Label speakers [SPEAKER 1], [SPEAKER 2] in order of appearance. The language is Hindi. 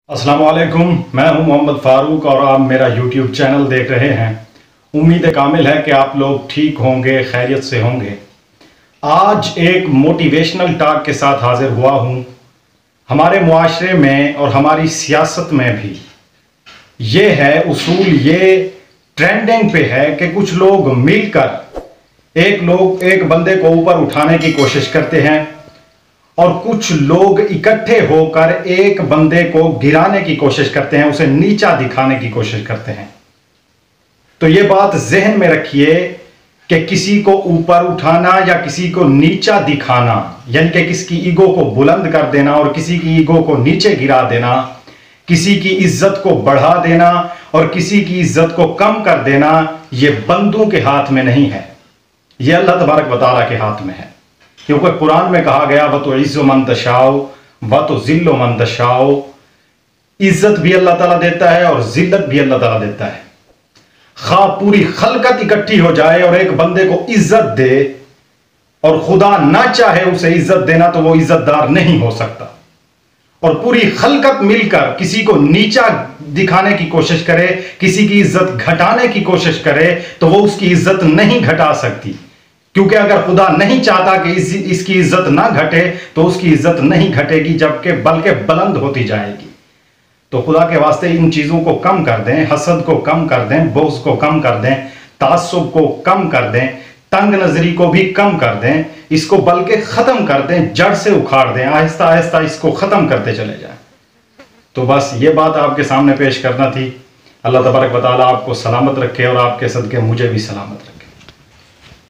[SPEAKER 1] अस्सलाम वालेकुम, मैं हूं मोहम्मद फारूक और आप मेरा यूट्यूब चैनल देख रहे हैं। उम्मीद कामिल है कि आप लोग ठीक होंगे, खैरियत से होंगे। आज एक मोटिवेशनल टॉक के साथ हाजिर हुआ हूं। हमारे मुआशरे में और हमारी सियासत में भी ये है उसूल, ये ट्रेंडिंग पे है कि कुछ लोग मिलकर एक बंदे को ऊपर उठाने की कोशिश करते हैं और कुछ लोग इकट्ठे होकर एक बंदे को गिराने की कोशिश करते हैं, उसे नीचा दिखाने की कोशिश करते हैं। तो ये बात जहन में रखिए कि किसी को ऊपर उठाना या किसी को नीचा दिखाना, यानी कि किसी की ईगो को बुलंद कर देना और किसी की ईगो को नीचे गिरा देना, किसी की इज्जत को बढ़ा देना और किसी की इज्जत को कम कर देना, ये बंदों के हाथ में नहीं है, ये अल्लाह तबारक व तआला के हाथ में है। क्योंकि कुरान में कहा गया व तो इज़्ज़ु मन तशाओ व तो ज़िल्लु मन तशाओ, इज्जत भी अल्लाह ताला देता है और जिल्लत भी अल्लाह ताला देता है। खा पूरी खलकत इकट्ठी हो जाए और एक बंदे को इज्जत दे और खुदा ना चाहे उसे इज्जत देना, तो वो इज्जतदार नहीं हो सकता। और पूरी खलकत मिलकर किसी को नीचा दिखाने की कोशिश करे, किसी की इज्जत घटाने की कोशिश करे, तो वो उसकी इज्जत नहीं घटा सकती। क्योंकि अगर खुदा नहीं चाहता कि इसकी इज्जत ना घटे तो उसकी इज्जत नहीं घटेगी, जबकि बल्कि बुलंद होती जाएगी। तो खुदा के वास्ते इन चीज़ों को कम कर दें, हसद को कम कर दें, बोझ को कम कर दें, तासुब को कम कर दें, तंग नजरी को भी कम कर दें, इसको बल्कि ख़त्म कर दें, जड़ से उखाड़ दें, आहिस्ता आहिस्ता इसको ख़त्म करते चले जाएं। तो बस ये बात आपके सामने पेश करना थी। अल्लाह तबारक व तआला आपको सलामत रखे और आपके सदके मुझे भी सलामत रखे।